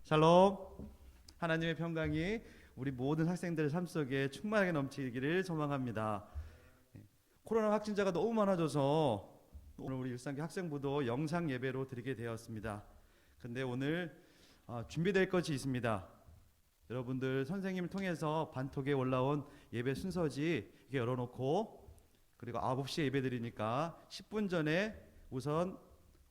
샬롬. 하나님의 평강이 우리 모든 학생들의 삶 속에 충만하게 넘치기를 소망합니다. 코로나 확진자가 너무 많아져서 오늘 우리 일상교 학생부도 영상 예배로 드리게 되었습니다. 근데 오늘 준비될 것이 있습니다. 여러분들 선생님을 통해서 반톡에 올라온 예배 순서지 이게 열어놓고, 그리고 9시에 예배 드리니까 10분 전에 우선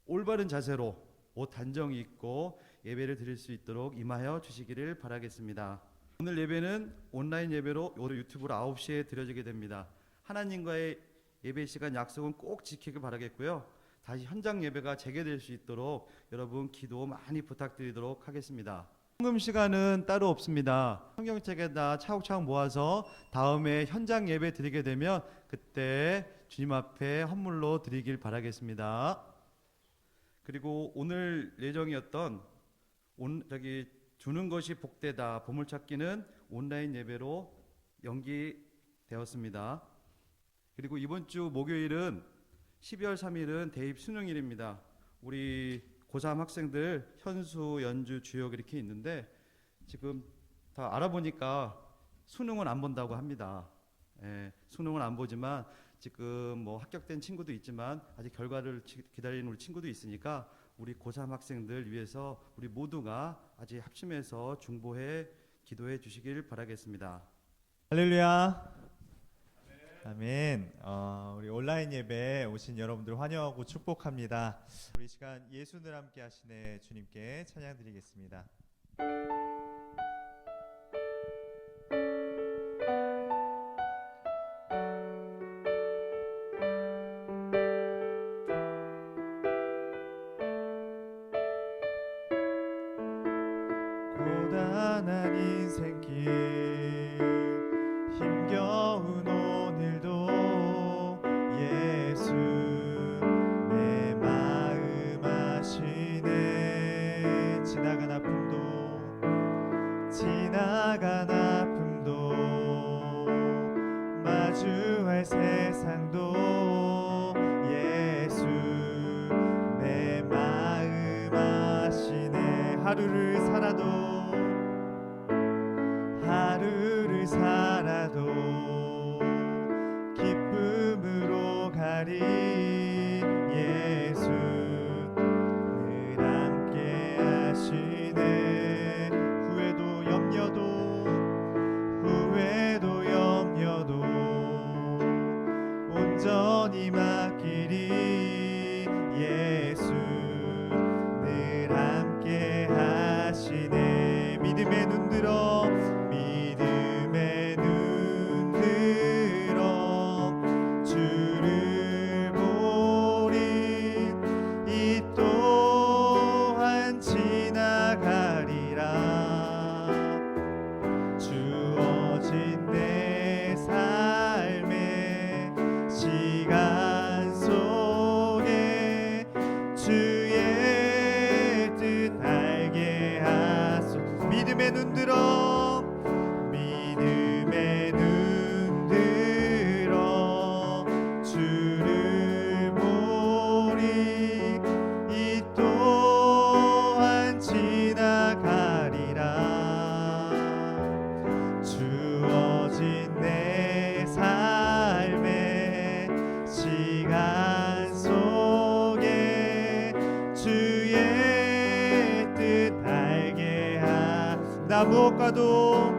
올바른 자세로 옷 단정히 입고 예배를 드릴 수 있도록 임하여 주시기를 바라겠습니다. 오늘 예배는 온라인 예배로 오늘 유튜브로 9시에 드려지게 됩니다. 하나님과의 예배 시간 약속은 꼭 지키길 바라겠고요. 다시 현장 예배가 재개될 수 있도록 여러분 기도 많이 부탁드리도록 하겠습니다. 헌금 시간은 따로 없습니다. 성경책에다 차곡차곡 모아서 다음에 현장 예배 드리게 되면 그때 주님 앞에 헌물로 드리길 바라겠습니다. 그리고 오늘 예정이었던 주는 것이 복되다 보물찾기는 온라인 예배로 연기되었습니다. 그리고 이번 주 목요일은 12월 3일은 대입 수능일입니다. 우리 고3 학생들 현수, 연주, 주역 이렇게 있는데 지금 다 알아보니까 수능은 안 본다고 합니다. 수능은 안 보지만 지금 뭐 합격된 친구도 있지만 아직 결과를 기다리는 우리 친구도 있으니까 우리 고3 학생들 위해서 우리 모두가 아직 합심해서 중보해 기도해 주시길 바라겠습니다. 할렐루야. 아멘. 우리 온라인 예배 오신 여러분들 환영하고 축복합니다. 우리 시간 예수를 함께 하시네 주님께 찬양 드리겠습니다. 고단한 인생길 힘겨운 오늘도 예수 내 마음 아시네. 지나간 아픔도 마주할 세상도 예수 내 마음 아시네. 하루를 살아도 기쁨으로 가리 예수 늘 함께 하시네. 후회도 염려도 온전히 맡기리 예수 늘 함께 하시네. 믿음의 눈 들어 주를 보리. 이 또한 지나가리라. 주어진 내 삶의 시간 속에 주의 뜻 알게 하소. 믿음의 눈 들어 주를 보리. 이 또한 지나가리라. 주어진 내 삶의 시간 속에 주의 뜻 알게 하. 나 무엇과도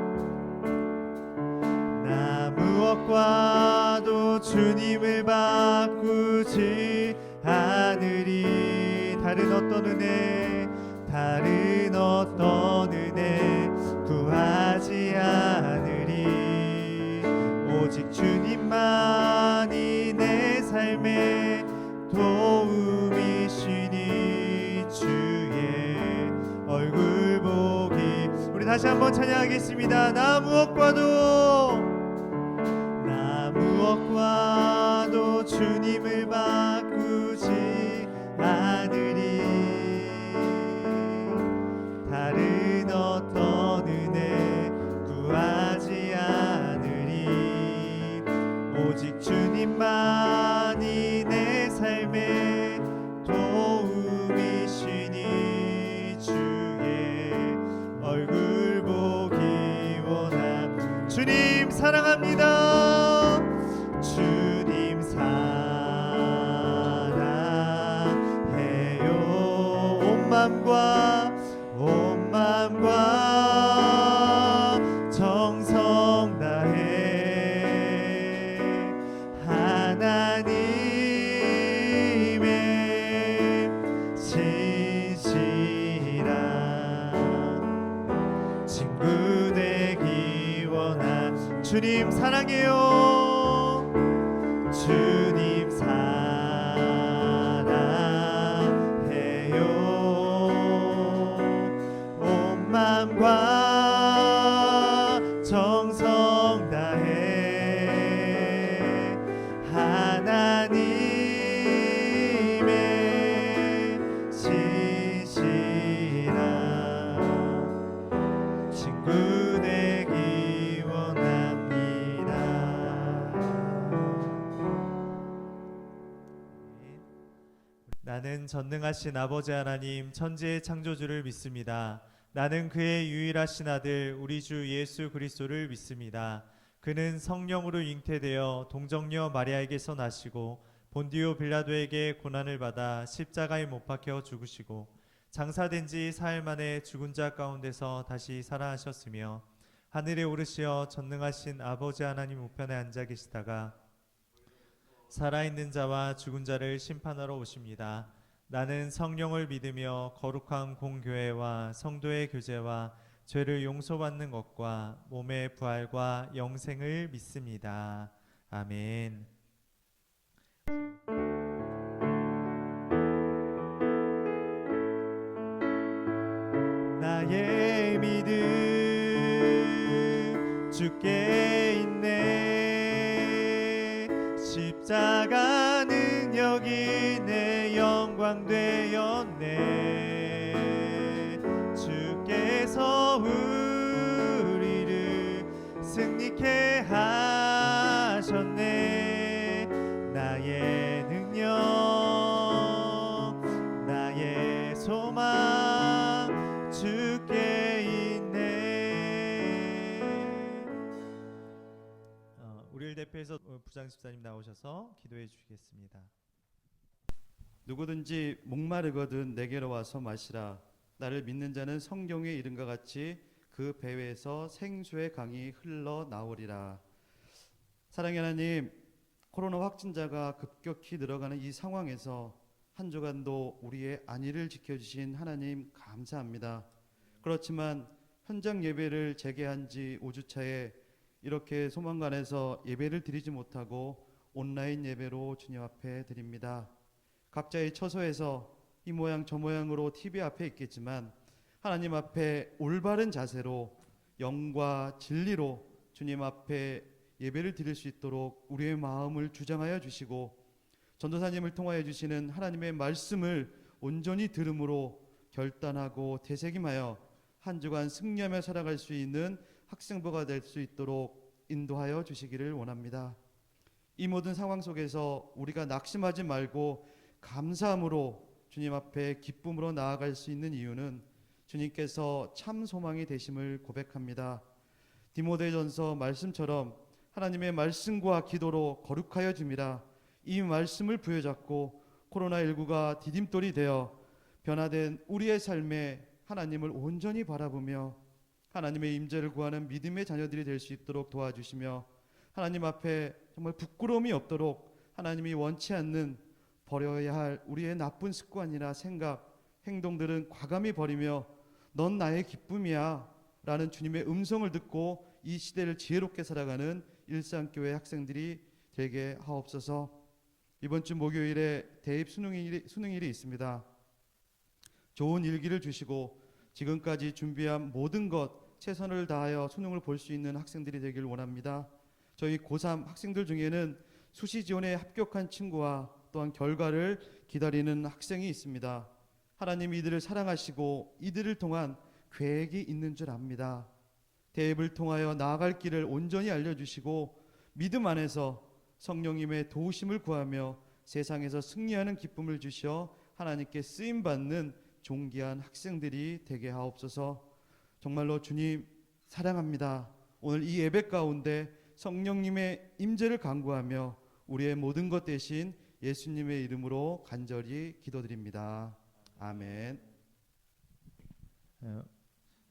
주님을 바꾸지 않으리. 다른 어떤 은혜 구하지 않으리. 오직 주님만이 내 삶의 도움이시니 주의 얼굴 보기. 우리 다시 한번 찬양하겠습니다. 나 무엇과도 주님을 바꾸지 않으리. 다른 어떤 은혜 구하지 않으리. 오직 주님만이 내 삶의 도움이시니 주의 사랑합니다. 주님 사랑해요. 온 맘과 정성 다해 하나님의 신실한 친구 되기 원한 주님 사랑해요. 주님 사랑해요. 온 맘과 정성 다해 하나님의 신실한 친구 되기 원합니다. 나는 전능하신 아버지 하나님 천지의 창조주를 믿습니다. 나는 그의 유일하신 아들 우리 주 예수 그리스도를 믿습니다. 그는 성령으로 잉태되어 동정녀 마리아에게서 나시고 본디오 빌라도에게 고난을 받아 십자가에 못 박혀 죽으시고 장사된 지 사흘 만에 죽은 자 가운데서 다시 살아나셨으며 하늘에 오르시어 전능하신 아버지 하나님 우편에 앉아 계시다가 살아있는 자와 죽은 자를 심판하러 오십니다. 나는 성령을 믿으며 거룩한 공교회와 성도의 교제와 죄를 용서받는 것과 몸의 부활과 영생을 믿습니다. 아멘. 나의 믿음 주께 있네. 십자가 능력이 내 영광 되었네. 주께서 우리를 승리케 하셨네. 나의 능력 나의 소망 주께 있네. 우리를 대표해서 부장 집사님 나오셔서 기도해 주시겠습니다. 누구든지 목마르거든 내게로 와서 마시라. 나를 믿는 자는 성경에 이른과 같이 그 배에서 생수의 강이 흘러나오리라. 사랑의 하나님, 코로나 확진자가 급격히 늘어가는 이 상황에서 한 주간도 우리의 안위를 지켜주신 하나님 감사합니다. 그렇지만 현장 예배를 재개한 지 5주차에 이렇게 소망관에서 예배를 드리지 못하고 온라인 예배로 주님 앞에 드립니다. 각자의 처소에서 이 모양 저 모양으로 TV 앞에 있겠지만 하나님 앞에 올바른 자세로 영과 진리로 주님 앞에 예배를 드릴 수 있도록 우리의 마음을 주장하여 주시고 전도사님을 통하여 주시는 하나님의 말씀을 온전히 들음으로 결단하고 되새김하여 한 주간 승리하며 살아갈 수 있는 학생부가 될 수 있도록 인도하여 주시기를 원합니다. 이 모든 상황 속에서 우리가 낙심하지 말고 감사함으로 주님 앞에 기쁨으로 나아갈 수 있는 이유는 주님께서 참 소망이 되심을 고백합니다. 디모데전서 말씀처럼 하나님의 말씀과 기도로 거룩하여 줌이라. 이 말씀을 부여잡고 코로나19가 디딤돌이 되어 변화된 우리의 삶에 하나님을 온전히 바라보며 하나님의 임재를 구하는 믿음의 자녀들이 될 수 있도록 도와주시며 하나님 앞에 정말 부끄러움이 없도록 하나님이 원치 않는 버려야 할 우리의 나쁜 습관이나 생각, 행동들은 과감히 버리며 넌 나의 기쁨이야 라는 주님의 음성을 듣고 이 시대를 지혜롭게 살아가는 일상교회 학생들이 되게 하옵소서. 이번 주 목요일에 대입 수능일이 있습니다. 좋은 일기를 주시고 지금까지 준비한 모든 것 최선을 다하여 수능을 볼 수 있는 학생들이 되길 원합니다. 저희 고3 학생들 중에는 수시 지원에 합격한 친구와 또한 결과를 기다리는 학생이 있습니다. 하나님이 이들을 사랑하시고 이들을 통한 계획이 있는 줄 압니다. 대입을 통하여 나아갈 길을 온전히 알려주시고 믿음 안에서 성령님의 도우심을 구하며 세상에서 승리하는 기쁨을 주셔 하나님께 쓰임받는 존귀한 학생들이 되게 하옵소서. 정말로 주님 사랑합니다. 오늘 이 예배 가운데 성령님의 임재를 간구하며 우리의 모든 것 대신 예수님의 이름으로 간절히 기도드립니다. 아멘.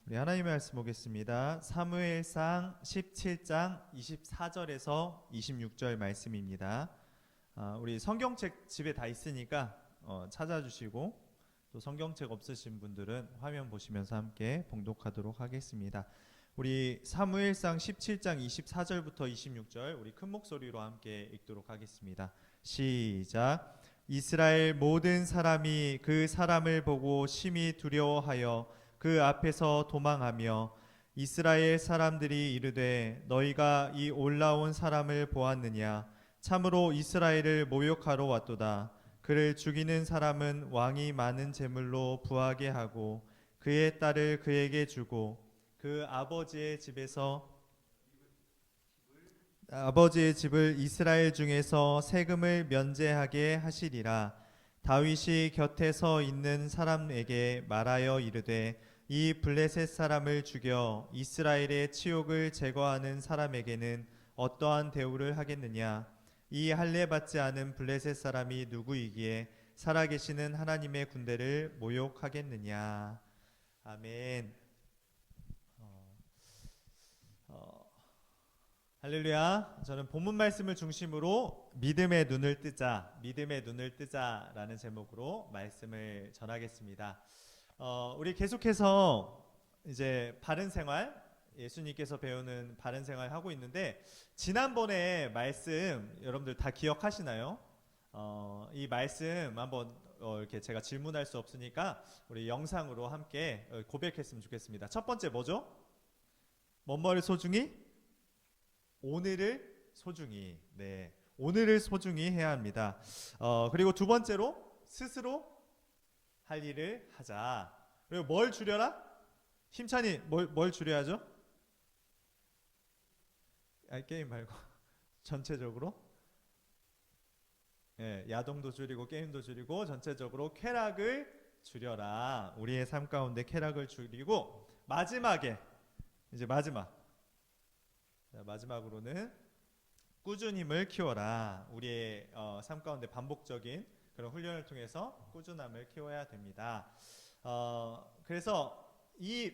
우리 하나님의 말씀 보겠습니다. 사무엘상 17장 24절에서 26절 말씀입니다. 우리 성경책 집에 다 있으니까 찾아주시고, 또 성경책 없으신 분들은 화면 보시면서 함께 봉독하도록 하겠습니다. 우리 사무엘상 17장 24절부터 26절 우리 큰 목소리로 함께 읽도록 하겠습니다. 시작. 이스라엘 모든 사람이 그 사람을 보고 심히 두려워하여 그 앞에서 도망하며, 이스라엘 사람들이 이르되 너희가 이 올라온 사람을 보았느냐? 참으로 이스라엘을 모욕하러 왔도다. 그를 죽이는 사람은 왕이 많은 제물로 부하게 하고 그의 딸을 그에게 주고 그 아버지의 집을 이스라엘 중에서 세금을 면제하게 하시리라. 다윗이 곁에 서 있는 사람에게 말하여 이르되 이 블레셋 사람을 죽여 이스라엘의 치욕을 제거하는 사람에게는 어떠한 대우를 하겠느냐? 이 할례 받지 않은 블레셋 사람이 누구이기에 살아계시는 하나님의 군대를 모욕하겠느냐? 아멘. 할렐루야. 저는 본문 말씀을 중심으로 믿음의 눈을 뜨자라는 제목으로 말씀을 전하겠습니다. 우리 계속해서 이제 바른 생활, 예수님께서 배우는 바른 생활 하고 있는데, 지난번에 말씀 여러분들 다 기억하시나요? 이 말씀 한번 이렇게 제가 질문할 수 없으니까 우리 영상으로 함께 고백했으면 좋겠습니다. 첫 번째 뭐죠? 뭐뭐를 소중히? 오늘을 소중히. 네, 오늘을 소중히 해야 합니다. 그리고 두 번째로 스스로 할 일을 하자. 그리고 뭘 줄여라? 힘찬이 뭘 줄여야죠? 게임 말고 전체적으로 야동도 줄이고 게임도 줄이고 전체적으로 쾌락을 줄여라. 우리의 삶 가운데 쾌락을 줄이고, 마지막으로는 꾸준힘을 키워라. 우리의 삶 가운데 반복적인 그런 훈련을 통해서 꾸준함을 키워야 됩니다. 그래서 이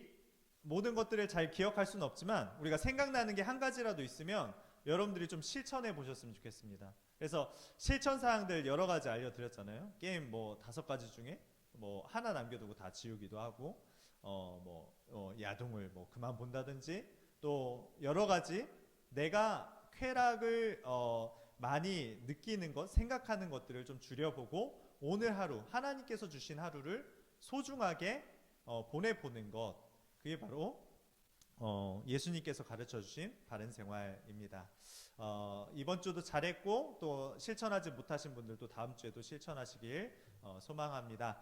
모든 것들을 잘 기억할 수는 없지만 우리가 생각나는 게 한 가지라도 있으면 여러분들이 좀 실천해 보셨으면 좋겠습니다. 그래서 실천 사항들 여러 가지 알려드렸잖아요. 게임 뭐 5가지 중에 뭐 하나 남겨두고 다 지우기도 하고, 야동을 뭐 그만 본다든지, 또 여러 가지 내가 쾌락을 많이 느끼는 것, 생각하는 것들을 좀 줄여보고 오늘 하루, 하나님께서 주신 하루를 소중하게 보내보는 것, 그게 바로 예수님께서 가르쳐 주신 바른 생활입니다. 이번 주도 잘했고 또 실천하지 못하신 분들도 다음 주에도 실천하시길 소망합니다.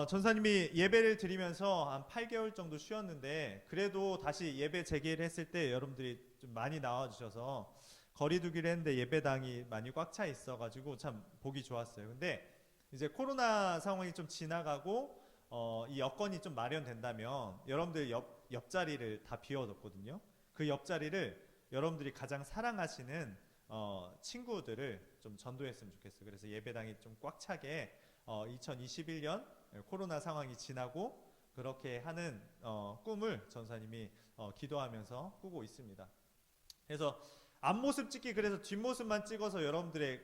전사님이 예배를 드리면서 한 8개월 정도 쉬었는데, 그래도 다시 예배 재개를 했을 때 여러분들이 좀 많이 나와주셔서 거리두기를 했는데 예배당이 많이 꽉 차 있어가지고 참 보기 좋았어요. 근데 이제 코로나 상황이 좀 지나가고 이 여건이 좀 마련된다면 여러분들 옆자리를 다 비워뒀거든요. 그 옆자리를 여러분들이 가장 사랑하시는 친구들을 좀 전도했으면 좋겠어요. 그래서 예배당이 좀 꽉 차게 2021년 코로나 상황이 지나고 그렇게 하는 꿈을 전사님이 기도하면서 꾸고 있습니다. 그래서 앞모습 찍기, 그래서 뒷모습만 찍어서 여러분들의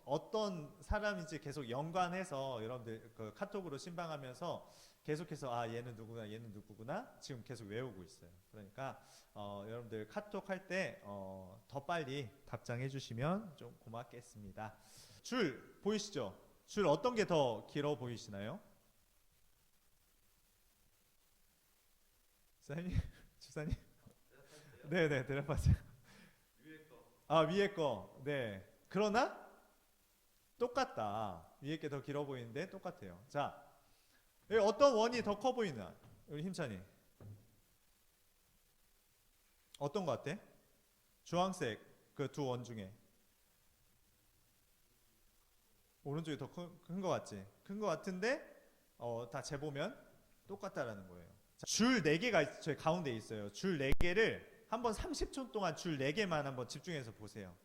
어떤 사람인지 계속 연관해서 여러분들 그 카톡으로 신방하면서 계속해서 얘는 누구구나 지금 계속 외우고 있어요. 그러니까 여러분들 카톡 할 때 더 빨리 답장해 주시면 좀 고맙겠습니다. 줄 보이시죠? 줄 어떤 게 더 길어 보이시나요? 주사님? 네네, 대답하세요. 위에 거. 네. 그러나 똑같다. 위에 게 더 길어 보이는데 똑같아요. 자, 여기 어떤 원이 더 커 보이나? 우리 힘찬이. 어떤 거 같아? 주황색 그 두 원 중에 오른쪽이 더 큰 거 같지? 큰 거 같은데 다 재보면 똑같다라는 거예요. 자, 줄 4개가 저희 가운데 있어요. 줄 4개를 한번 30초 동안 줄 4개만 한번 집중해서 보세요.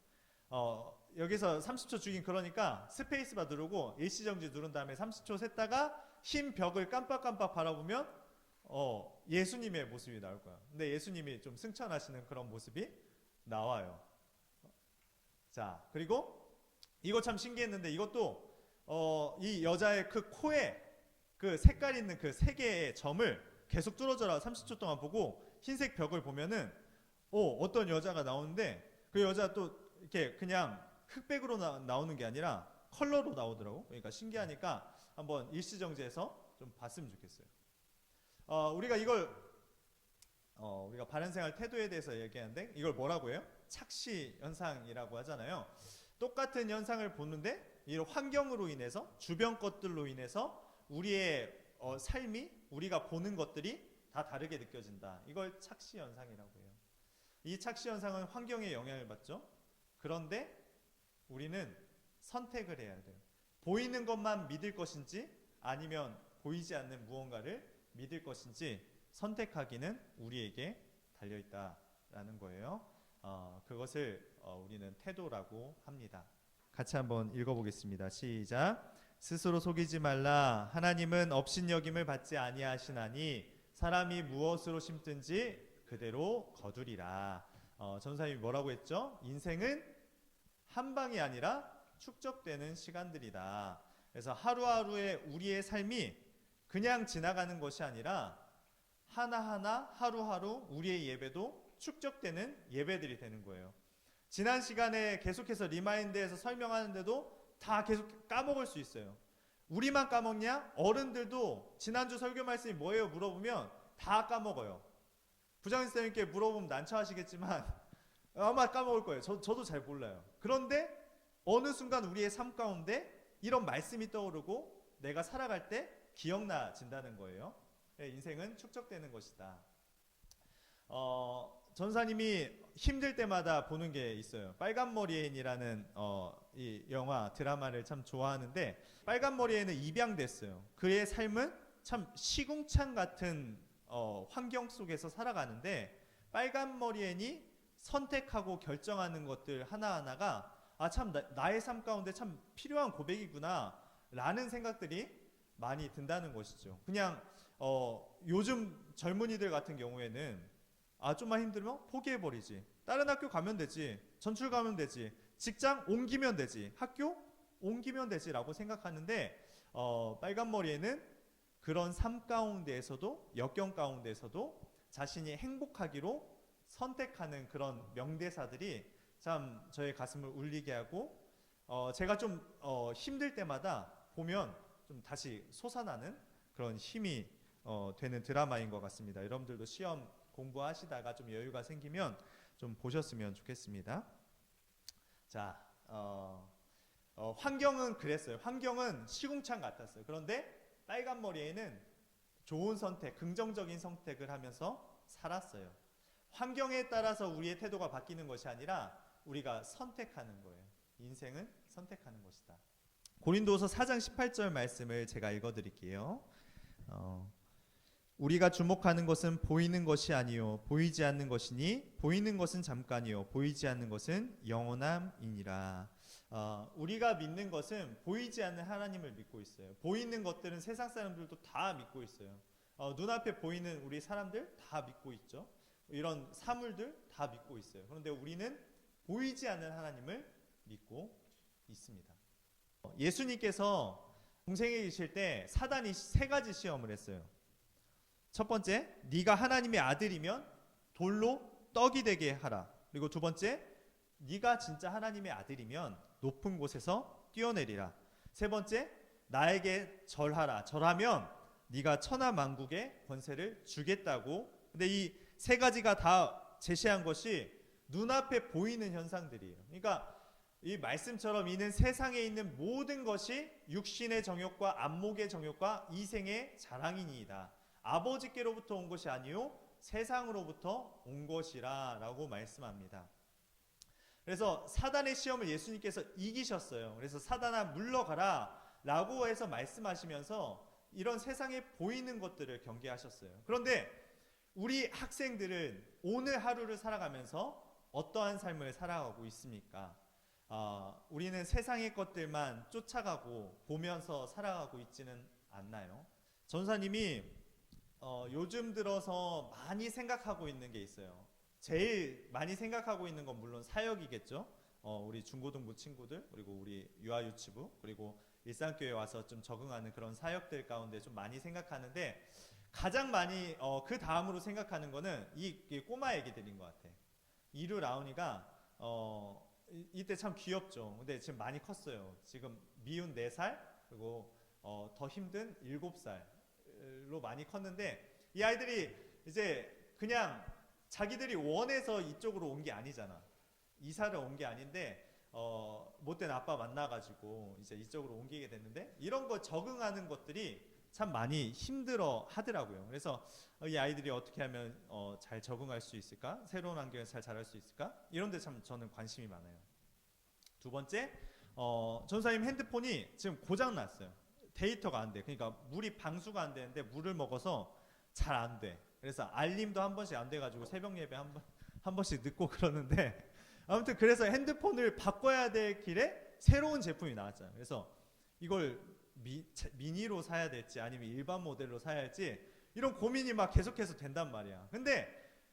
여기서 30초 주긴 그러니까 스페이스바 누르고 일시정지 누른 다음에 30초 셌다가 흰 벽을 깜빡깜빡 바라보면 예수님의 모습이 나올 거야. 근데 예수님이 좀 승천하시는 그런 모습이 나와요. 자, 그리고 이거 참 신기했는데 이것도 이 여자의 그 코에 그 색깔 있는 그 3개의 점을 계속 뚫어져라 30초 동안 보고 흰색 벽을 보면은 어떤 여자가 나오는데 그 여자 또 이렇게 그냥 흑백으로 나오는 게 아니라 컬러로 나오더라고. 그러니까 신기하니까 한번 일시정지해서 좀 봤으면 좋겠어요. 우리가 이걸 우리가 바른생활 태도에 대해서 얘기하는데 이걸 뭐라고 해요? 착시 현상이라고 하잖아요. 똑같은 현상을 보는데 이 환경으로 인해서 주변 것들로 인해서 우리의 삶이 우리가 보는 것들이 다 다르게 느껴진다. 이걸 착시 현상이라고 해요. 이 착시 현상은 환경에 영향을 받죠. 그런데 우리는 선택을 해야 돼요. 보이는 것만 믿을 것인지 아니면 보이지 않는 무언가를 믿을 것인지 선택하기는 우리에게 달려있다라는 거예요. 그것을 우리는 태도라고 합니다. 같이 한번 읽어보겠습니다. 시작. 스스로 속이지 말라. 하나님은 업신여김을 받지 아니하시나니 사람이 무엇으로 심든지 그대로 거두리라. 전사님이 뭐라고 했죠? 인생은 한 방이 아니라 축적되는 시간들이다. 그래서 하루하루의 우리의 삶이 그냥 지나가는 것이 아니라 하나하나 하루하루 우리의 예배도 축적되는 예배들이 되는 거예요. 지난 시간에 계속해서 리마인드에서 설명하는데도 다 계속 까먹을 수 있어요. 우리만 까먹냐? 어른들도 지난주 설교 말씀이 뭐예요? 물어보면 다 까먹어요. 부장님께 물어보면 난처하시겠지만 아마 까먹을 거예요. 저도 잘 몰라요. 그런데 어느 순간 우리의 삶 가운데 이런 말씀이 떠오르고 내가 살아갈 때 기억나진다는 거예요. 인생은 축적되는 것이다. 전사님이 힘들 때마다 보는 게 있어요. 빨간머리애인이라는 이 영화 드라마를 참 좋아하는데 빨간머리애인은 입양됐어요. 그의 삶은 참 시궁창 같은 환경 속에서 살아가는데 빨간머리애인이 선택하고 결정하는 것들 하나하나가 참 나의 삶 가운데 참 필요한 고백이구나 라는 생각들이 많이 든다는 것이죠. 그냥 요즘 젊은이들 같은 경우에는 좀만 힘들면 포기해버리지. 다른 학교 가면 되지. 전출 가면 되지. 직장 옮기면 되지. 학교 옮기면 되지 라고 생각하는데 빨간머리에는 그런 삶 가운데에서도 역경 가운데에서도 자신이 행복하기로 선택하는 그런 명대사들이 참 저의 가슴을 울리게 하고 제가 좀 힘들 때마다 보면 좀 다시 솟아나는 그런 힘이 되는 드라마인 것 같습니다. 여러분들도 시험 공부하시다가 좀 여유가 생기면 좀 보셨으면 좋겠습니다. 자, 환경은 그랬어요. 환경은 시궁창 같았어요. 그런데 빨간머리에는 좋은 선택, 긍정적인 선택을 하면서 살았어요. 환경에 따라서 우리의 태도가 바뀌는 것이 아니라 우리가 선택하는 거예요. 인생은 선택하는 것이다. 고린도서 4장 18절 말씀을 제가 읽어드릴게요. 우리가 주목하는 것은 보이는 것이 아니요 보이지 않는 것이니 보이는 것은 잠깐이요 보이지 않는 것은 영원함이니라. 우리가 믿는 것은 보이지 않는 하나님을 믿고 있어요. 보이는 것들은 세상 사람들도 다 믿고 있어요. 눈앞에 보이는 우리 사람들 다 믿고 있죠. 이런 사물들 다 믿고 있어요. 그런데 우리는 보이지 않는 하나님을 믿고 있습니다. 예수님께서 공생에 계실 때 사단이 3가지 시험을 했어요. 첫 번째, 네가 하나님의 아들이면 돌로 떡이 되게 하라. 그리고 두 번째, 네가 진짜 하나님의 아들이면 높은 곳에서 뛰어내리라. 세 번째, 나에게 절하라. 절하면 네가 천하 만국의 권세를 주겠다고. 근데 이 3가지가 다 제시한 것이 눈앞에 보이는 현상들이에요. 그러니까 이 말씀처럼 이는 세상에 있는 모든 것이 육신의 정욕과 안목의 정욕과 이생의 자랑이니이다. 아버지께로부터 온 것이 아니요 세상으로부터 온 것이라 라고 말씀합니다. 그래서 사단의 시험을 예수님께서 이기셨어요. 그래서 사단아 물러가라 라고 해서 말씀하시면서 이런 세상에 보이는 것들을 경계하셨어요. 그런데 우리 학생들은 오늘 하루를 살아가면서 어떠한 삶을 살아가고 있습니까? 우리는 세상의 것들만 쫓아가고 보면서 살아가고 있지는 않나요? 전사님이 요즘 들어서 많이 생각하고 있는 게 있어요. 제일 많이 생각하고 있는 건 물론 사역이겠죠. 우리 중고등부 친구들, 그리고 우리 유아유치부, 그리고 일산교회 와서 좀 적응하는 그런 사역들 가운데 좀 많이 생각하는데, 가장 많이 그 다음으로 생각하는 거는 이 꼬마 애기들인 것 같아. 이루 라온이가 이때 참 귀엽죠. 근데 지금 많이 컸어요. 지금 미운 4살, 그리고 더 힘든 7살로 많이 컸는데, 이 아이들이 이제 그냥 자기들이 원해서 이쪽으로 온 게 아니잖아. 이사를 온 게 아닌데 못된 아빠 만나가지고 이제 이쪽으로 옮기게 됐는데, 이런 거 적응하는 것들이 참 많이 힘들어 하더라고요. 그래서 이 아이들이 어떻게 하면 잘 적응할 수 있을까? 새로운 환경에서 잘 자랄 수 있을까? 이런 데 참 저는 관심이 많아요. 두 번째, 전사님 핸드폰이 지금 고장 났어요. 데이터가 안 돼. 그러니까 물이 방수가 안 되는데 물을 먹어서 잘 안 돼. 그래서 알림도 한 번씩 안 돼가지고 새벽 예배 한 번씩 늦고 그러는데, 아무튼 그래서 핸드폰을 바꿔야 될 길에 새로운 제품이 나왔잖아요. 그래서 이걸 미니로 사야 될지 아니면 일반 모델로 사야 할지 이런 고민이 막 계속해서 된단 말이야. 근데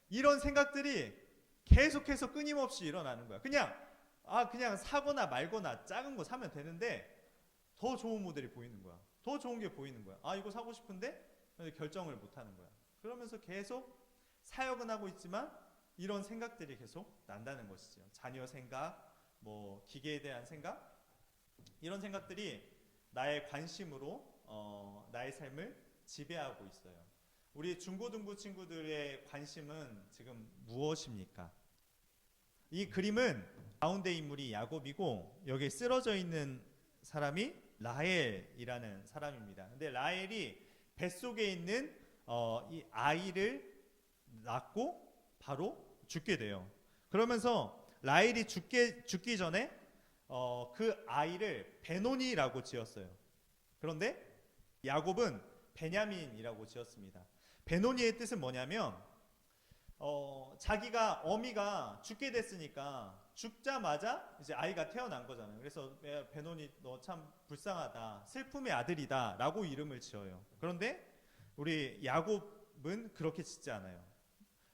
이런 생각들이 계속해서 끊임없이 일어나는 거야. 그냥 사거나 말거나 작은 거 사면 되는데 더 좋은 모델이 보이는 거야. 더 좋은 게 보이는 거야. 이거 사고 싶은데 결정을 못 하는 거야. 그러면서 계속 사역은 하고 있지만 이런 생각들이 계속 난다는 것이죠. 자녀 생각, 뭐 기계에 대한 생각, 이런 생각들이 나의 관심으로 나의 삶을 지배하고 있어요. 우리 중고등부 친구들의 관심은 지금 무엇입니까? 이 그림은 가운데 인물이 야곱이고 여기에 쓰러져 있는 사람이 라헬이라는 사람입니다. 근데 라헬이 뱃속에 있는 이 아이를 낳고 바로 죽게 돼요. 그러면서 라헬이 죽기 전에 그 아이를 베노니라고 지었어요. 그런데 야곱은 베냐민이라고 지었습니다. 베노니의 뜻은 뭐냐면 자기가 어미가 죽게 됐으니까 죽자마자 이제 아이가 태어난 거잖아요. 그래서 베노니 너 참 불쌍하다, 슬픔의 아들이다 라고 이름을 지어요. 그런데 우리 야곱은 그렇게 짓지 않아요.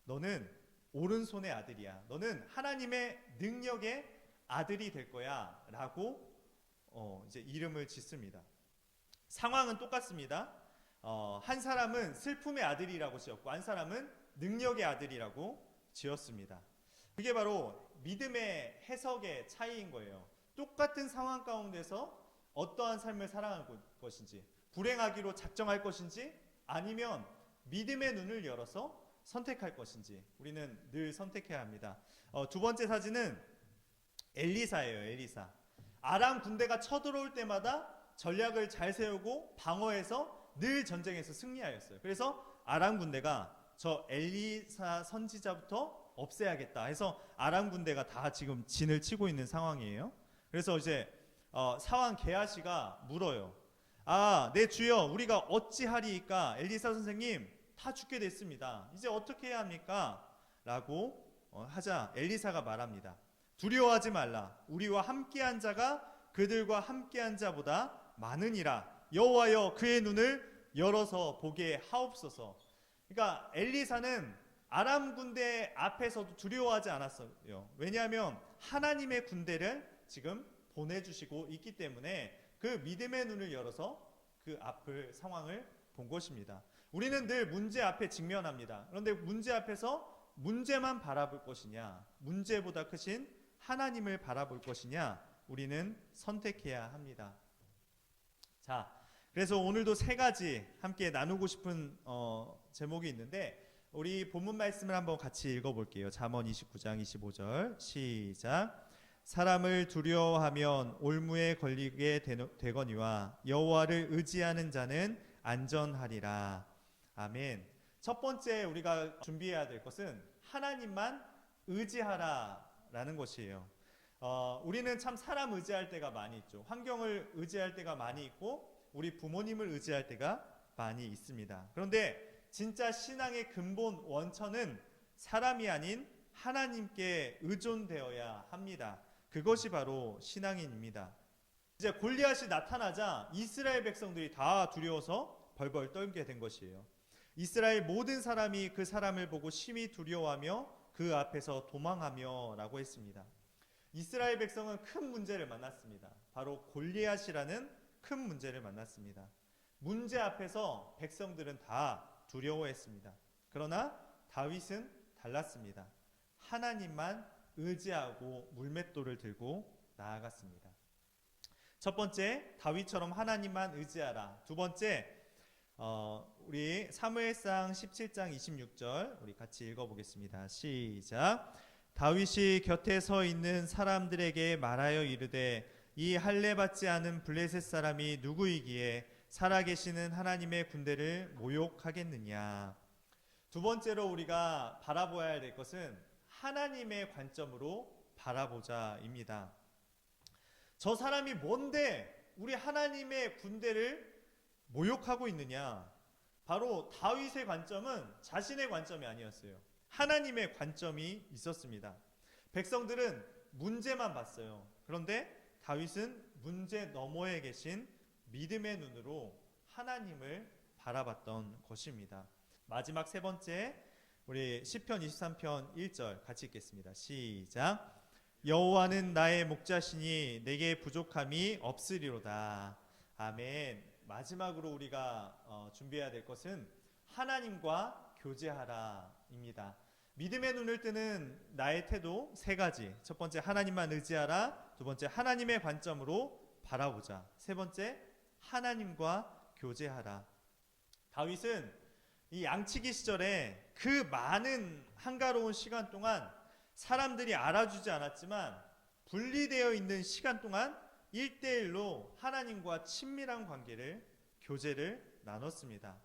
너는 오른손의 아들이야. 너는 하나님의 능력의 아들이 될 거야 라고 이제 이름을 짓습니다. 상황은 똑같습니다. 한 사람은 슬픔의 아들이라고 지었고 한 사람은 능력의 아들이라고 지었습니다. 그게 바로 믿음의 해석의 차이인 거예요. 똑같은 상황 가운데서 어떠한 삶을 살아갈 것인지, 불행하기로 작정할 것인지, 아니면 믿음의 눈을 열어서 선택할 것인지 우리는 늘 선택해야 합니다. 두 번째 사진은 엘리사예요. 엘리사. 아람 군대가 쳐들어올 때마다 전략을 잘 세우고 방어해서 늘 전쟁에서 승리하였어요. 그래서 아람 군대가 저 엘리사 선지자부터 없애야겠다 해서 아람 군대가 다 지금 진을 치고 있는 상황이에요. 그래서 이제 사왕 게하시가 물어요. 내 주여, 우리가 어찌하리이까? 엘리사 선생님 다 죽게 됐습니다. 이제 어떻게 해야 합니까? 라고 하자 엘리사가 말합니다. 두려워하지 말라. 우리와 함께한 자가 그들과 함께한 자보다 많으니라. 여호와여, 그의 눈을 열어서 보게 하옵소서. 그러니까 엘리사는 아람 군대 앞에서도 두려워하지 않았어요. 왜냐하면 하나님의 군대를 지금 보내주시고 있기 때문에 그 믿음의 눈을 열어서 그 앞을 상황을 본 것입니다. 우리는 늘 문제 앞에 직면합니다. 그런데 문제 앞에서 문제만 바라볼 것이냐, 문제보다 크신 하나님을 바라볼 것이냐, 우리는 선택해야 합니다. 자, 그래서 오늘도 3가지 함께 나누고 싶은 제목이 있는데 우리 본문 말씀을 한번 같이 읽어볼게요. 잠언 29장 25절 시작. 사람을 두려워하면 올무에 걸리게 되거니와 여호와를 의지하는 자는 안전하리라. 아멘. 첫 번째 우리가 준비해야 될 것은 하나님만 의지하라라는 것이에요. 우리는 참 사람 의지할 때가 많이 있죠. 환경을 의지할 때가 많이 있고 우리 부모님을 의지할 때가 많이 있습니다. 그런데 진짜 신앙의 근본 원천은 사람이 아닌 하나님께 의존되어야 합니다. 그것이 바로 신앙인입니다. 이제 골리앗이 나타나자 이스라엘 백성들이 다 두려워서 벌벌 떨게 된 것이에요. 이스라엘 모든 사람이 그 사람을 보고 심히 두려워하며 그 앞에서 도망하며 라고 했습니다. 이스라엘 백성은 큰 문제를 만났습니다. 바로 골리앗이라는 큰 문제를 만났습니다. 문제 앞에서 백성들은 다 두려워했습니다. 그러나 다윗은 달랐습니다. 하나님만 의지하고 물맷돌을 들고 나아갔습니다. 첫 번째, 다윗처럼 하나님만 의지하라. 두 번째, 우리 사무엘상 17장 26절 우리 같이 읽어보겠습니다. 시작. 다윗이 곁에 서 있는 사람들에게 말하여 이르되 이 할례 받지 않은 블레셋 사람이 누구이기에 살아계시는 하나님의 군대를 모욕하겠느냐. 두 번째로 우리가 바라보아야 될 것은 하나님의 관점으로 바라보자입니다. 저 사람이 뭔데 우리 하나님의 군대를 모욕하고 있느냐. 바로 다윗의 관점은 자신의 관점이 아니었어요. 하나님의 관점이 있었습니다. 백성들은 문제만 봤어요. 그런데 다윗은 문제 너머에 계신 믿음의 눈으로 하나님을 바라봤던 것입니다. 마지막 세 번째, 우리 시편 23편 1절 같이 읽겠습니다. 시작. 여호와는 나의 목자시니 내게 부족함이 없으리로다. 아멘. 마지막으로 우리가 준비해야 될 것은 하나님과 교제하라입니다. 믿음의 눈을 뜨는 나의 태도 세 가지. 첫 번째, 하나님만 의지하라. 두 번째, 하나님의 관점으로 바라보자. 세 번째, 하나님과 교제하라. 다윗은 이 양치기 시절에 그 많은 한가로운 시간 동안 사람들이 알아주지 않았지만 분리되어 있는 시간 동안 1대1로 하나님과 친밀한 관계를, 교제를 나눴습니다.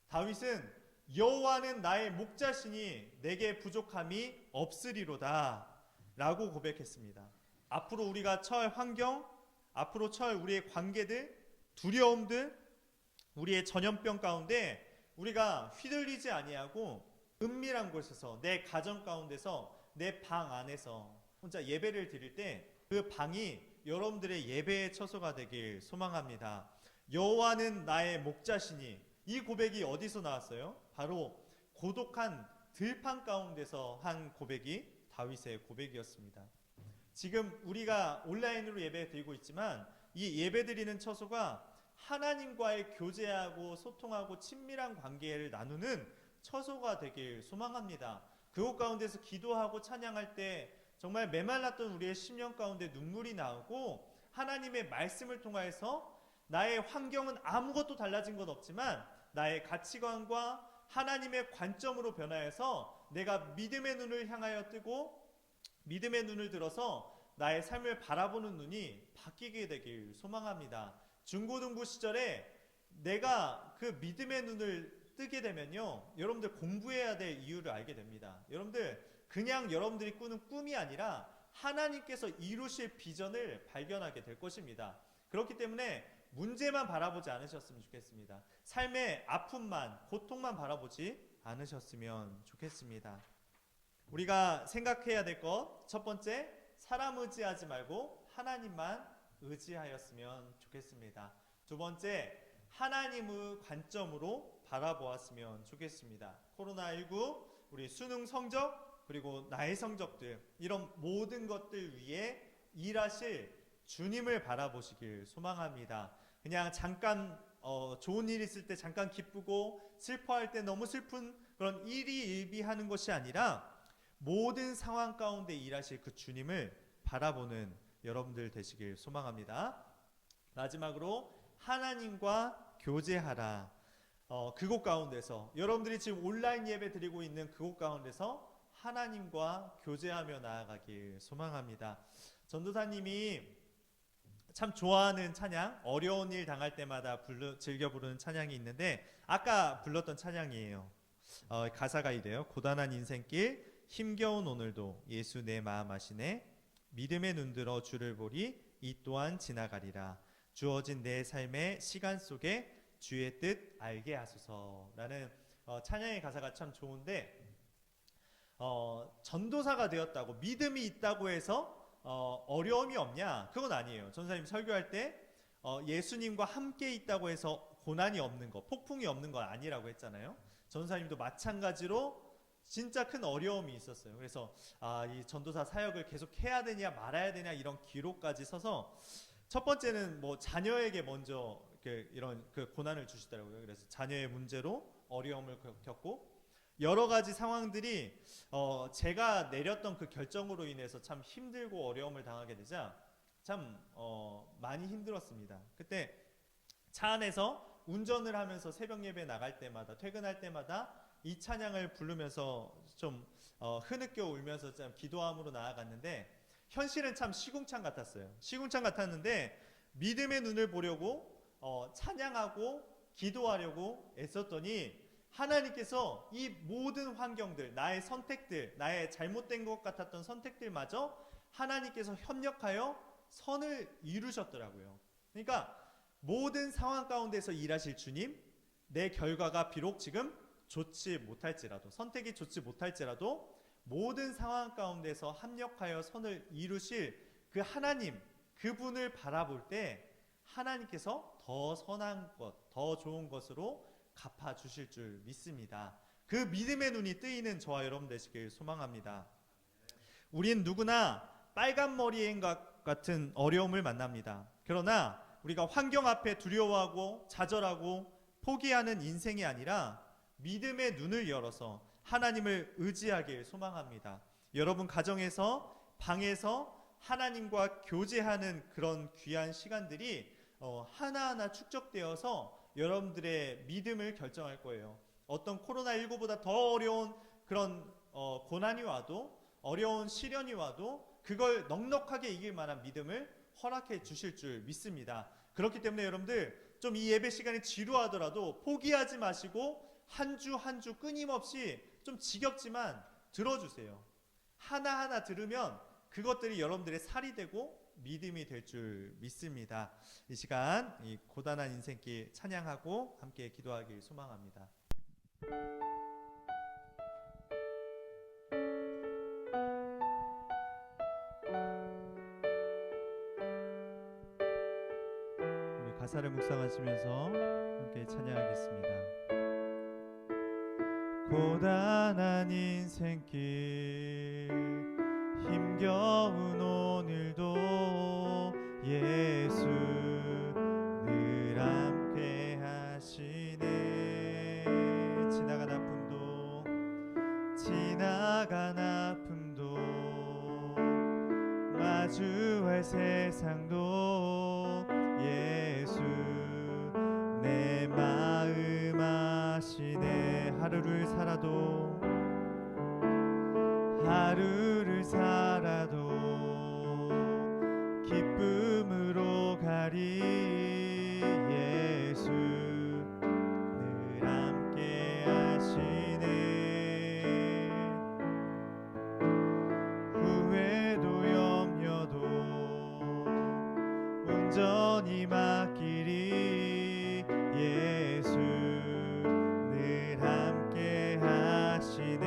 다윗은 여호와는 나의 목자시니 내게 부족함이 없으리로다 라고 고백했습니다. 앞으로 우리가 처할 환경, 앞으로 처할 우리의 관계들, 두려움들, 우리의 전염병 가운데 우리가 휘둘리지 아니하고 은밀한 곳에서, 내 가정 가운데서, 내 방 안에서 혼자 예배를 드릴 때 그 방이 여러분들의 예배의 처소가 되길 소망합니다. 여호와는 나의 목자시니, 이 고백이 어디서 나왔어요? 바로 고독한 들판 가운데서 한 고백이 다윗의 고백이었습니다. 지금 우리가 온라인으로 예배 드리고 있지만 이 예배 드리는 처소가 하나님과의 교제하고 소통하고 친밀한 관계를 나누는 처소가 되길 소망합니다. 그곳 가운데서 기도하고 찬양할 때 정말 메말랐던 우리의 심령 가운데 눈물이 나오고 하나님의 말씀을 통해서 나의 환경은 아무것도 달라진 것 없지만 나의 가치관과 하나님의 관점으로 변화해서 내가 믿음의 눈을 향하여 뜨고 믿음의 눈을 들어서 나의 삶을 바라보는 눈이 바뀌게 되길 소망합니다. 중고등부 시절에 내가 그 믿음의 눈을 뜨게 되면요, 여러분들 공부해야 될 이유를 알게 됩니다. 여러분들 그냥 여러분들이 꾸는 꿈이 아니라 하나님께서 이루실 비전을 발견하게 될 것입니다. 그렇기 때문에 문제만 바라보지 않으셨으면 좋겠습니다. 삶의 아픔만, 고통만 바라보지 않으셨으면 좋겠습니다. 우리가 생각해야 될 것, 첫 번째, 사람 의지하지 말고 하나님만 의지하였으면 좋겠습니다. 두 번째, 하나님의 관점으로 바라보았으면 좋겠습니다. 코로나19, 우리 수능 성적, 그리고 나의 성적들, 이런 모든 것들 위에 일하실 주님을 바라보시길 소망합니다. 그냥 잠깐 좋은 일 있을 때 잠깐 기쁘고 슬퍼할 때 너무 슬픈 그런 일희일비하는 것이 아니라 모든 상황 가운데 일하실 그 주님을 바라보는 여러분들 되시길 소망합니다. 마지막으로 하나님과 교제하라. 그곳 가운데서, 여러분들이 지금 온라인 예배 드리고 있는 그곳 가운데서 하나님과 교제하며 나아가길 소망합니다. 전도사님이 참 좋아하는 찬양, 어려운 일 당할 때마다 즐겨 부르는 찬양이 있는데 아까 불렀던 찬양이에요. 가사가 이래요. 고단한 인생길 힘겨운 오늘도 예수 내 마음 아시네. 믿음에 눈들어 주를 보리 이 또한 지나가리라. 주어진 내 삶의 시간 속에 주의 뜻 알게 하소서라는 찬양의 가사가 참 좋은데 전도사가 되었다고 믿음이 있다고 해서 어려움이 없냐? 그건 아니에요. 전사님 설교할 때 예수님과 함께 있다고 해서 고난이 없는 거, 폭풍이 없는 거 아니라고 했잖아요. 전사님도 마찬가지로 진짜 큰 어려움이 있었어요. 그래서 이 전도사 사역을 계속 해야 되냐 말아야 되냐 이런 기로까지 서서 첫 번째는 뭐 자녀에게 먼저 이런 고난을 주시더라고요. 그래서 자녀의 문제로 어려움을 겪고 여러 가지 상황들이 제가 내렸던 그 결정으로 인해서 참 힘들고 어려움을 당하게 되자 참 많이 힘들었습니다. 그때 차 안에서 운전을 하면서 새벽 예배 나갈 때마다 퇴근할 때마다 이 찬양을 부르면서 좀 흐느껴 울면서 참 기도함으로 나아갔는데 현실은 참 시궁창 같았어요. 시궁창 같았는데 믿음의 눈을 보려고 찬양하고 기도하려고 애썼더니 하나님께서 이 모든 환경들, 나의 선택들, 나의 잘못된 것 같았던 선택들마저 하나님께서 협력하여 선을 이루셨더라고요. 그러니까 모든 상황 가운데서 일하실 주님, 내 결과가 비록 지금 좋지 못할지라도, 선택이 좋지 못할지라도 모든 상황 가운데서 합력하여 선을 이루실 그 하나님, 그분을 바라볼 때 하나님께서 더 선한 것, 더 좋은 것으로 갚아주실 줄 믿습니다. 그 믿음의 눈이 뜨이는 저와 여러분 되시길 소망합니다. 우린 누구나 빨간 머리인 것 같은 어려움을 만납니다. 그러나 우리가 환경 앞에 두려워하고 좌절하고 포기하는 인생이 아니라 믿음의 눈을 열어서 하나님을 의지하길 소망합니다. 여러분 가정에서 방에서 하나님과 교제하는 그런 귀한 시간들이 하나하나 축적되어서 여러분들의 믿음을 결정할 거예요. 어떤 코로나19보다 더 어려운 그런 고난이 와도 어려운 시련이 와도 그걸 넉넉하게 이길 만한 믿음을 허락해 주실 줄 믿습니다. 그렇기 때문에 여러분들 좀 이 예배 시간이 지루하더라도 포기하지 마시고 한 주 한 주 끊임없이 좀 지겹지만 들어주세요. 하나하나 들으면 그것들이 여러분들의 살이 되고 믿음이 될 줄 믿습니다. 이 시간 이 고단한 인생길 찬양하고 함께 기도하길 소망합니다. 우리 가사를 묵상하시면서 함께 찬양하겠습니다. 고단한 인생길 힘겨운 오늘도 예수 늘 함께 하시네. 지나간 아픔도 마주할 세상도 예수 내 마음 아시네. 하루를 살아도 기쁨으로 가리 예수 늘 함께 하시네. 후회도 염려도 온전히 맡기리 예수 늘 함께 하시네.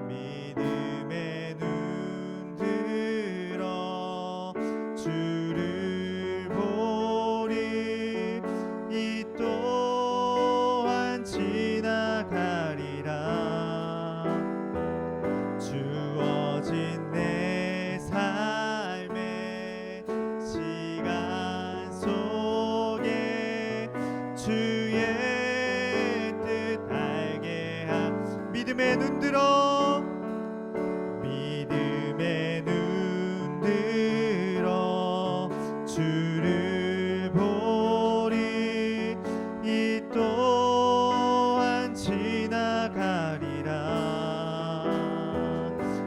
믿음의 눈 들어 주를 보리. 이 또한 지나가리라. 주어진 내 삶의 시간 속에 주의 뜻 알게 하. 믿음의 눈 들어 주를 보리. 이 또한 지나가리라.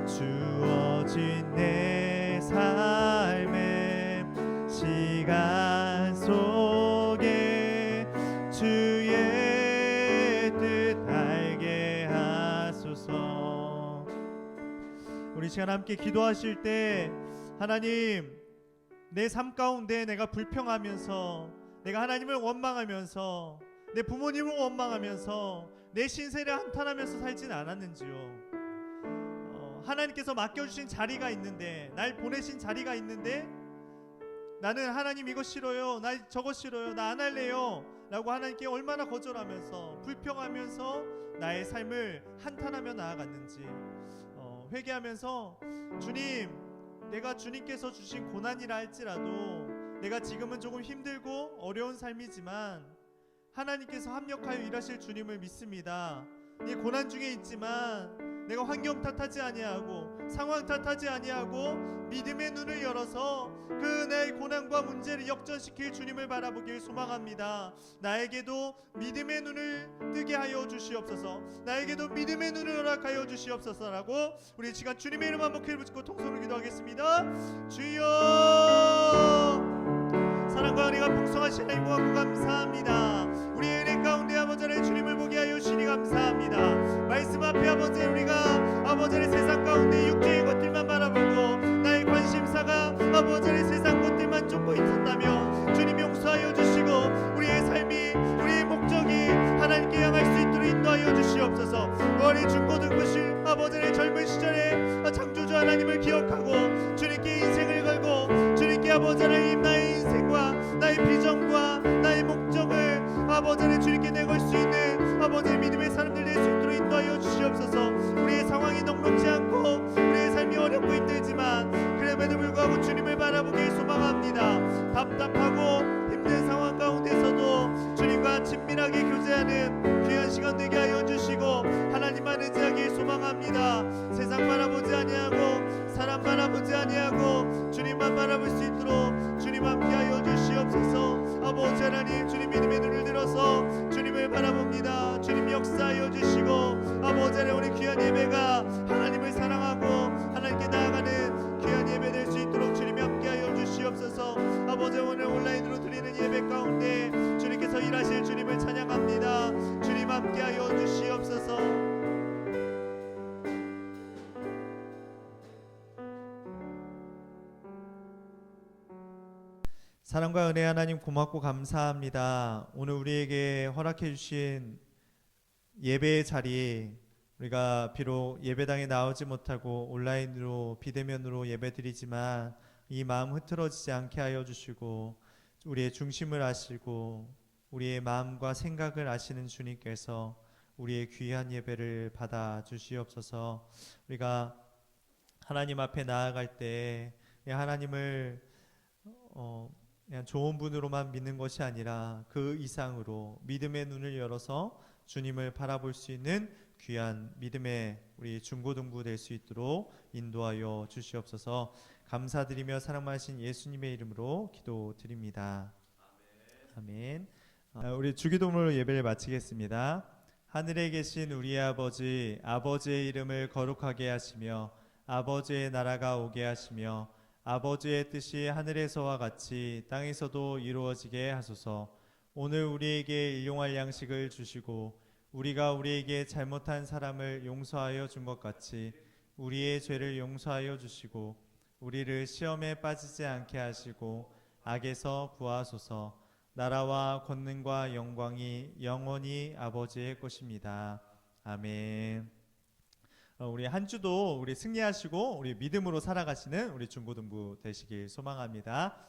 주어진 내 삶의 시간 속에 주의 뜻 알게 하소서. 우리 시간 함께 기도하실 때 하나님, 내 삶 가운데 내가 불평하면서 내가 하나님을 원망하면서 내 부모님을 원망하면서 내 신세를 한탄하면서 살진 않았는지요. 하나님께서 맡겨주신 자리가 있는데, 날 보내신 자리가 있는데 나는 하나님 이거 싫어요, 나 저거 싫어요, 나 안 할래요 라고 하나님께 얼마나 거절하면서 불평하면서 나의 삶을 한탄하며 나아갔는지, 회개하면서 주님, 내가 주님께서 주신 고난이라 할지라도 내가 지금은 조금 힘들고 어려운 삶이지만 하나님께서 합력하여 일하실 주님을 믿습니다. 이 고난 중에 있지만 내가 환경 탓하지 아니하고 상황 탓하지 아니하고 믿음의 눈을 열어서 그 내 고난과 문제를 역전시킬 주님을 바라보길 소망합니다. 나에게도 믿음의 눈을 뜨게 하여 주시옵소서. 나에게도 믿음의 눈을 허락하여 주시옵소서라고 우리 이 시간 주님의 이름 한번 크게 붙이고 통성으로 기도하겠습니다. 주여, 사랑과 은혜가 풍성하신 하나님 고맙고 감사합니다. 우리의 은혜 가운데 아버지 하나님 주님을 보게 하여 주시니 감사합니다. 말씀 앞에 아버지 우리가 아버지 하나님 세상 가운데 육체의 것들만 바라보고 나의 관심사가 아버지 하나님 세상 것들만 쫓고 있었다며 주님 용서하여 주시고 우리의 삶이 우리의 목적이 하나님께 향할 수 있도록 인도하여 주시옵소서. 어린 중고등부실 아버지 하나님 젊은 시절에 창조주 하나님을 기억하고 주님께 인생을 걸고 주님께 아버지 하나님 나의 인생과 나의 비전과 나의 목적을 아버지 하나님 주님께 내걸 수 있는 아버지의 믿음의 사람들 될 수 있도록 인도하여 주시옵소서. 우리의 상황이 녹록지 않고 우리의 삶이 어렵고 힘들지만 그럼에도 불구하고 주님을 바라보길 소망합니다. 답답하고 힘든 상황 가운데서도 주님과 친밀하게 교제하는 귀한 시간 되게 하여 주시고 하나님만 의지하길 소망합니다. 세상 바라보지 아니하고 사람 바라보지 아니하고 주님만 바라볼 수 있도록 주님 함께하여 주시옵소서. 아버지 하나님, 주님 믿음의 눈을 들어서 주님을 바라봅니다. 주님 역사하여 주시고 아버지 하나님, 우리 귀한 예배가 하나님을 사랑하고 하나님께 나아가는 귀한 예배 될 수 있도록 주님 함께하여 주시옵소서. 아버지, 오늘 온라인으로 드리는 예배 가운데 주님께서 일하실 주님을 찬양합니다. 주님 함께하여 주시옵소서. 사랑과 은혜 하나님 고맙고 감사합니다. 오늘 우리에게 허락해 주신 예배의 자리, 우리가 비록 예배당에 나오지 못하고 온라인으로 비대면으로 예배드리지만 이 마음 흐트러지지 않게 하여 주시고 우리의 중심을 아시고 우리의 마음과 생각을 아시는 주님께서 우리의 귀한 예배를 받아 주시옵소서. 우리가 하나님 앞에 나아갈 때 하나님을 그냥 좋은 분으로만 믿는 것이 아니라 그 이상으로 믿음의 눈을 열어서 주님을 바라볼 수 있는 귀한 믿음의 우리 중고등부 될 수 있도록 인도하여 주시옵소서. 감사드리며 사랑 많으신 예수님의 이름으로 기도드립니다. 아멘. 우리 주기도문으로 예배를 마치겠습니다. 하늘에 계신 우리 아버지, 아버지의 이름을 거룩하게 하시며 아버지의 나라가 오게 하시며 아버지의 뜻이 하늘에서와 같이 땅에서도 이루어지게 하소서. 오늘 우리에게 일용할 양식을 주시고 우리가 우리에게 잘못한 사람을 용서하여 준 것 같이 우리의 죄를 용서하여 주시고 우리를 시험에 빠지지 않게 하시고 악에서 구하소서. 나라와 권능과 영광이 영원히 아버지의 것입니다. 아멘. 우리 한 주도 우리 승리하시고 우리 믿음으로 살아가시는 우리 중고등부 되시길 소망합니다.